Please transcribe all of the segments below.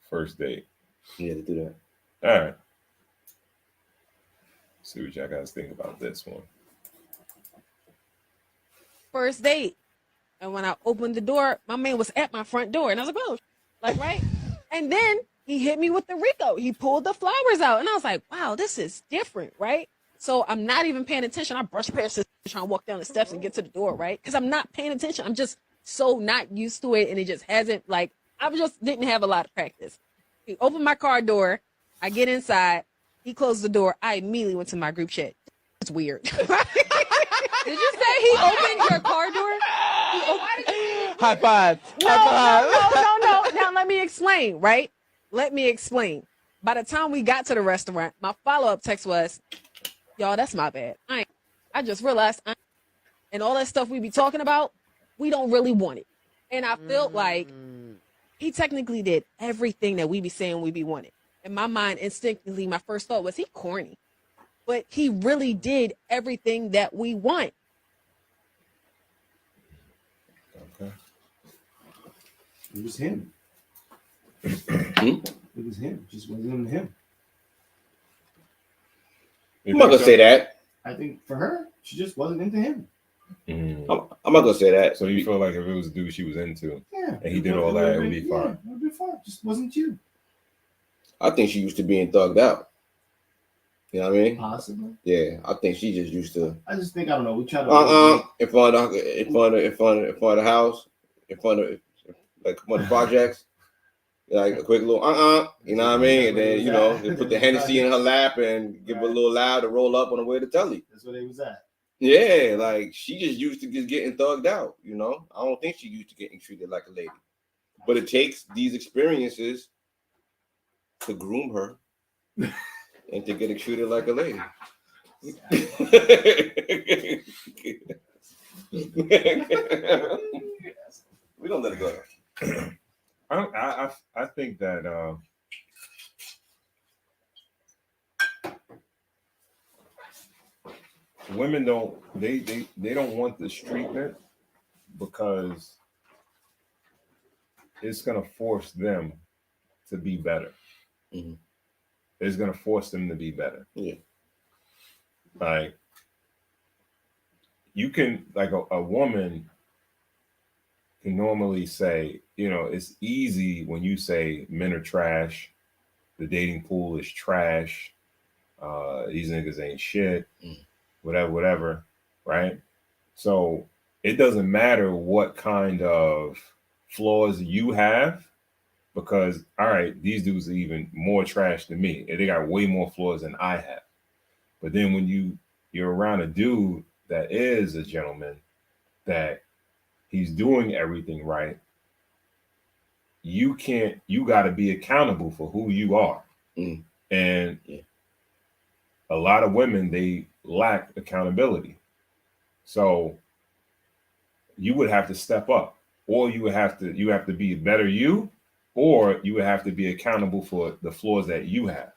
first date. Yeah, to do that. All right. See what y'all guys think about this one. First date. And when I opened the door, my man was at my front door. And I was like, oh, like, right? And then he hit me with the Rico. He pulled the flowers out. And I was like, wow, this is different, right? So I'm not even paying attention. I brush past this, trying to walk down the steps and get to the door, right? Because I'm not paying attention. I'm just so not used to it. And it just hasn't, like, I just didn't have a lot of practice. He opened my car door. I get inside. He closed the door. I immediately went to my group chat. It's weird. Did you say he opened your car door? High five. No. Now let me explain, right? Let me explain. By the time we got to the restaurant, my follow-up text was, y'all, that's my bad. I just realized and all that stuff we be talking about, we don't really want it. And I felt like he technically did everything that we be saying we be wanting. In my mind, instinctively, my first thought was he corny. But he really did everything that we want. Okay. It was him. It was him. It just wasn't into him. You I'm not think gonna so? say that. I think for her, she just wasn't into him. I'm not gonna say that. So you feel like if it was a dude she was into, Yeah. and he did all that, it would be fine. Yeah, it would be fine. Just wasn't you. I think she used to being thugged out. You know what I mean? Possibly. Yeah, I think she just used to. I just think I don't know. We try to in front of the house, in front of the projects, like a quick little you know what I mean? And then they put the Hennessy in her lap and give her a little loud to roll up on the way to telly. That's where they was at. Yeah, like she just used to just getting thugged out. I don't think she used to getting treated like a lady. But it takes these experiences to groom her. And to get treated like a lady. We don't let it go. I think that women don't want this treatment because it's gonna force them to be better. Mm-hmm. It's going to force them to be better. Yeah. Like, you can, like a woman can normally say, it's easy when you say men are trash, the dating pool is trash, these niggas ain't shit, whatever, right? So it doesn't matter what kind of flaws you have. Because, all right, these dudes are even more trash than me. And they got way more flaws than I have. But then when you're around a dude that is a gentleman, that he's doing everything right, you got to be accountable for who you are. And a lot of women, they lack accountability. So you would have to step up, or you have to be a better you. Or you would have to be accountable for the flaws that you have.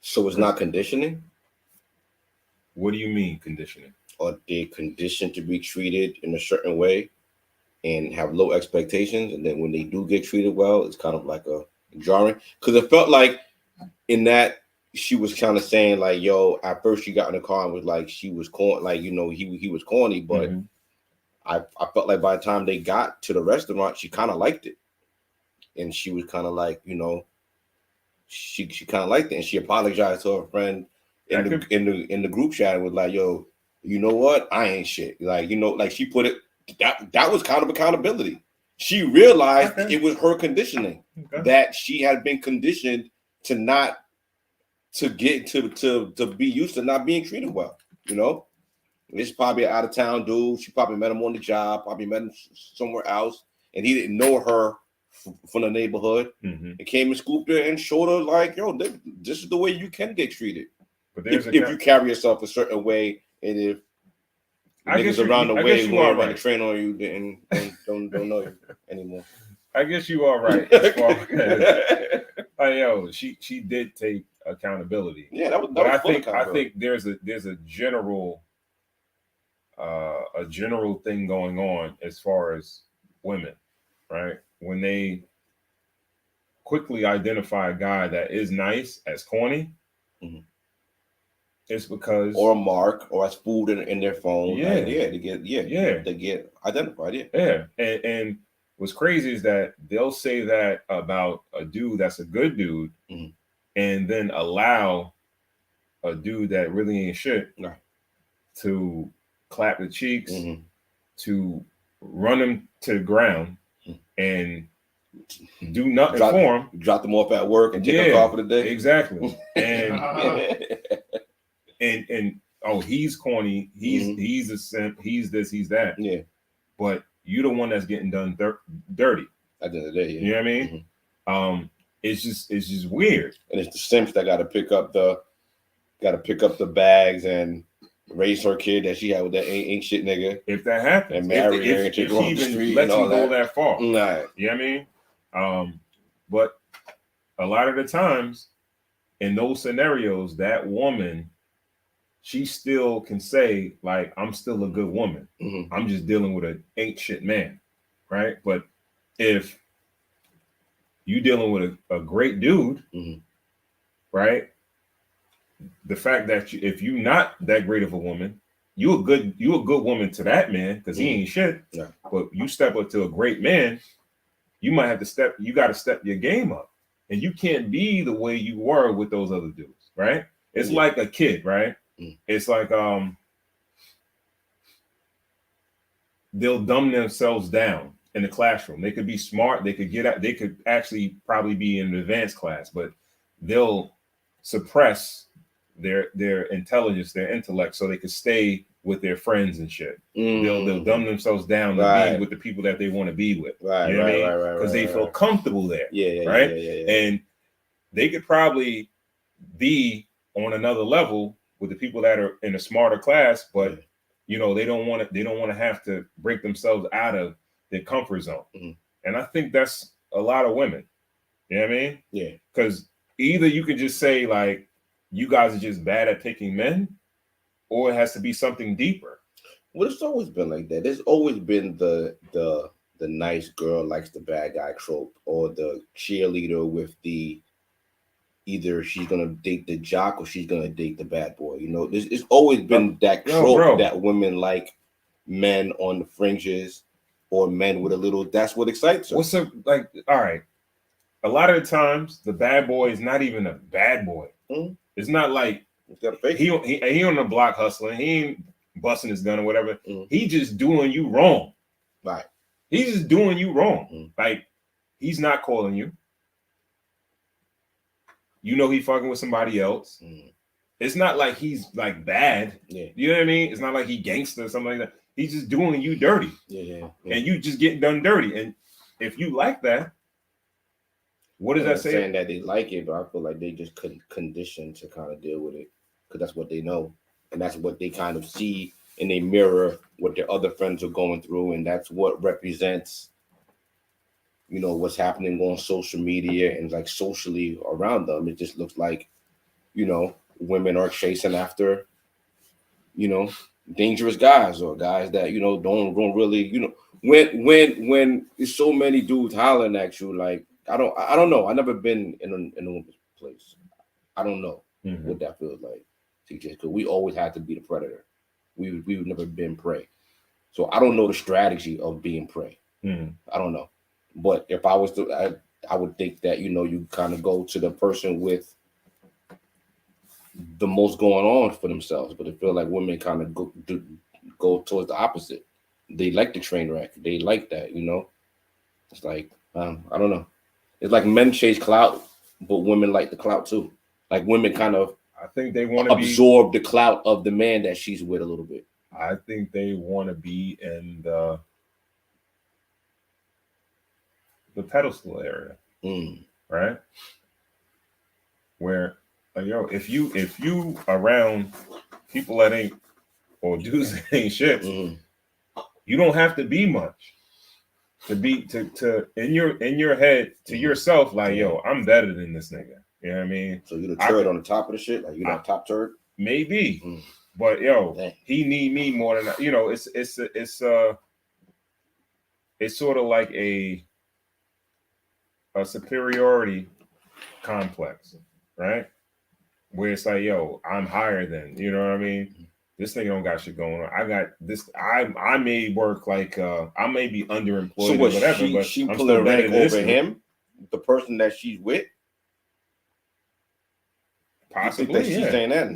So it's not conditioning? What do you mean conditioning? Are they conditioned to be treated in a certain way and have low expectations? And then when they do get treated well, it's kind of like a jarring. Because it felt like in that she was kind of saying like, yo, at first she got in the car and was like, she was corny, like, he was corny. But I felt like by the time they got to the restaurant, she kind of liked it. And she was kind of like, she kind of liked it, and she apologized to her friend in the group chat and was like, "Yo, you know what? I ain't shit." Like, like she put it. That was kind of accountability. She realized it was her conditioning, that she had been conditioned to not to be used to not being treated well. This is probably an out of town dude. She probably met him on the job, probably met him somewhere else, and he didn't know her from the neighborhood. It came and scooped her and showed her like, yo, this is the way you can get treated. But if you carry yourself a certain way, and if niggas around the way who are running the train on you don't know you anymore. I guess you are right. Yo, she did take accountability. Yeah, that was I think there's a general thing going on as far as women, right? When they quickly identify a guy that is nice as corny, it's because or a mark or as food in their phone. Yeah. They get identified. And what's crazy is that they'll say that about a dude that's a good dude, and then allow a dude that really ain't shit to clap the cheeks, to run him to the ground, and do nothing for him. Drop them off at work and take a call for the day. Exactly. And oh, he's corny. He's a simp. He's this. He's that. Yeah. But you're the one that's getting done dirty. At the end of the day, You know what I mean? It's just weird. And it's the simps that got to pick up the bags and raise her kid that she had with that ain't shit nigga. If that happens, and marry her and take her off the street lets and all you go that far. Right. You know what I mean? But a lot of the times in those scenarios, that woman, she still can say, like, I'm still a good woman. I'm just dealing with an ain't shit man, right? But if you dealing with a great dude, right? The fact that if you're not that great of a woman, you a good woman to that man because he ain't shit. Yeah. But you step up to a great man, you might have to you got to step your game up, and you can't be the way you were with those other dudes, right? It's like a kid, right? It's like they'll dumb themselves down in the classroom. They could be smart, they could actually probably be in an advanced class, but they'll suppress their intelligence, their intellect, so they could stay with their friends and shit. They'll dumb themselves down to be with the people that they want to be with. Right, you know what I mean? Because they feel comfortable there. Right? And they could probably be on another level with the people that are in a smarter class, but you know, they don't want to have to break themselves out of their comfort zone. And I think that's a lot of women. You know what I mean? Yeah. Because either you could just say, like, you guys are just bad at picking men, or it has to be something deeper. Well, it's always been like that. There's always been the nice girl likes the bad guy trope, or the cheerleader with the either she's gonna date the jock or she's gonna date the bad boy. You know, it's always been that trope that women like men on the fringes or men with a little. That's what excites her. What's up? Like, all right, a lot of the times the bad boy is not even a bad boy. It's not like he on the block hustling. He ain't busting his gun or whatever. He just doing you wrong. Right. He's just doing you wrong. Like, he's not calling you. You know he fucking with somebody else. It's not like he's like bad. Yeah. You know what I mean? It's not like he gangster or something like that. He's just doing you dirty. Yeah. And you just getting done dirty. And if you like that, what does that say? Saying that they like it, but I feel like they just conditioned to kind of deal with it because that's what they know. And that's what they kind of see in a mirror, what their other friends are going through. And that's what represents, you know, what's happening on social media and like socially around them. It just looks like, you know, women are chasing after, you know, dangerous guys or guys that, you know, don't really, you know, when there's so many dudes hollering at you, like, I don't know. I've never been in a woman's place. I don't know what that feels like, TJ, because we always had to be the predator. We've never been prey. So I don't know the strategy of being prey. I don't know. But if I was to, I would think that, you know, you kind of go to the person with the most going on for themselves. But I feel like women kind of go towards the opposite. They like the train wreck. They like that, you know. It's like, I don't know. It's like men chase clout, but women like the clout too. Like women kind of, I think they want to absorb the clout of the man that she's with a little bit. I think they want to be in the pedestal area, right? Where, like, yo, if you around people that ain't, or dudes that ain't shit, you don't have to be much to be to in your head to yourself, like, yo, I'm better than this nigga. You know what I mean? So you're the turd on the top of the shit, like you're that top turd. Maybe, but yo, he need me more than, you know. It's sort of like a a superiority complex, right? Where it's like, yo, I'm higher than, you know what I mean? This nigga don't got shit going on. I got this. I may work like I may be underemployed So or what? whatever, but She I'm pulling still better rank than this over nigga. him, the person that she's with. You think Possibly, that she's yeah. saying that?